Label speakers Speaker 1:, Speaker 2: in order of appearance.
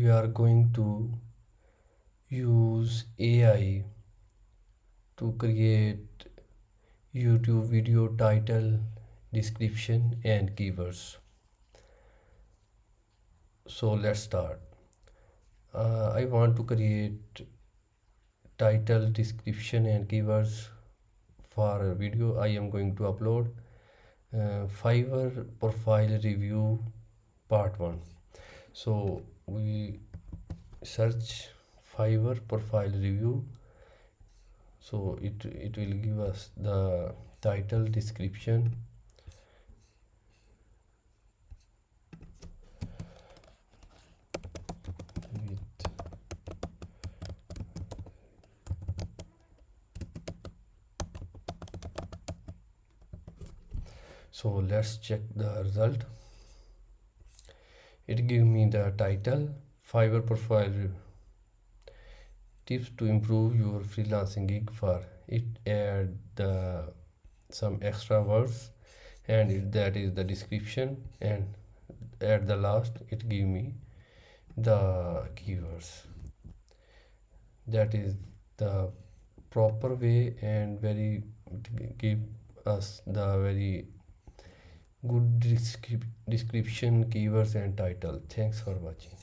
Speaker 1: we are going to use AI to create YouTube video title, description and keywords. So let's start. I want to create title, description and keywords for a video I am going to upload. Fiverr profile review part 1. So we search Fiverr profile review. So it will give us the title, description, so let's check the result. It gives me the title, Fiverr profile tips to improve your freelancing gig. For it add some extra words, and that is the description, and at the last it give me the keywords. That is the proper way and very give us the very good description, keywords and title. Thanks for watching.